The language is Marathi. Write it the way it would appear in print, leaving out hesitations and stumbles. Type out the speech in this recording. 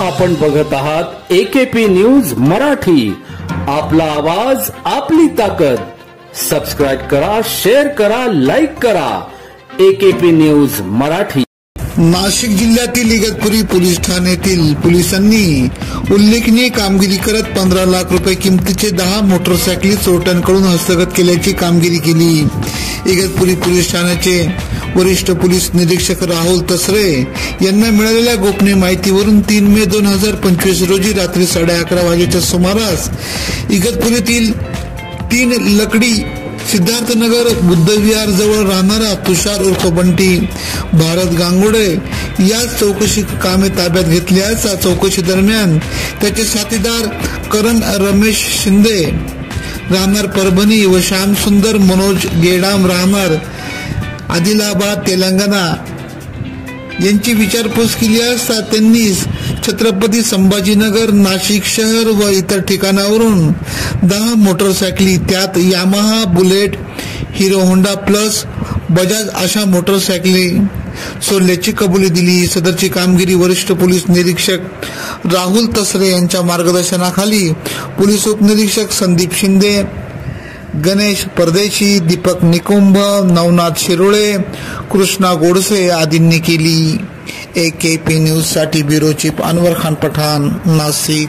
आपण बघत आहात AKP न्यूज मराठी. आपला आवाज आपली ताकद. सबस्क्राइब करा, शेअर करा, लाईक करा. AKP news Marathi. नाशिक जिल्ह्यातील इगतपुरी पोलीस ठाण्यातील पोलिसांनी उल्लेखनीय कामगिरी करत 15 लाख रुपये किमतीचे 10 मोटरसायकली चोरट्यांकडून हस्तगत केल्याची कामगिरी केली. इगतपुरी पोलीस ठाण्याचे वरिष्ठ पोलीस निरीक्षक राहुल तसरे यांना मिळालेल्या गोपनीय माहितीवरून 3 मे 2025 रोजी रात्री 11:30 वाजेच्या सुमारास इगतपुरीतील 3 लकडी सिद्धार्थनगर बुद्धविहार जवळ राहणारा तुषार उर्फ बंटी भारत गांगुडे या चौकशी कामे ताब्यात घेतली. असता चौकशी दरम्यान त्याचे साथीदार करण रमेश शिंदे राहणार परभणी व श्याम सुंदर मनोज गेडाम राहणार आदिलाबाद तेलंगणा यांची विचारपूस केली असता त्यांनी छत्रपती संभाजीनगर, नाशिक शहर व इतर ठिकाणावरून 10 मोटरसायकली त्यात Yamaha, bullet, hero Honda plus, Bajaj अशा मोटरसायकली चोरल्याची कबुली दिली. सदरची कामगिरी वरिष्ठ पोलीस निरीक्षक राहुल तसरे यांच्या मार्गदर्शनाखाली पोलीस उपनिरीक्षक संदीप शिंदे, गणेश परदेशी, दीपक निकुंभ, नवनाथ शिरोळे, कृष्णा गोडसे आदींनी केली. AKP न्यूज साठी ब्युरो चीफ अनवर खान पठाण, नाशिक.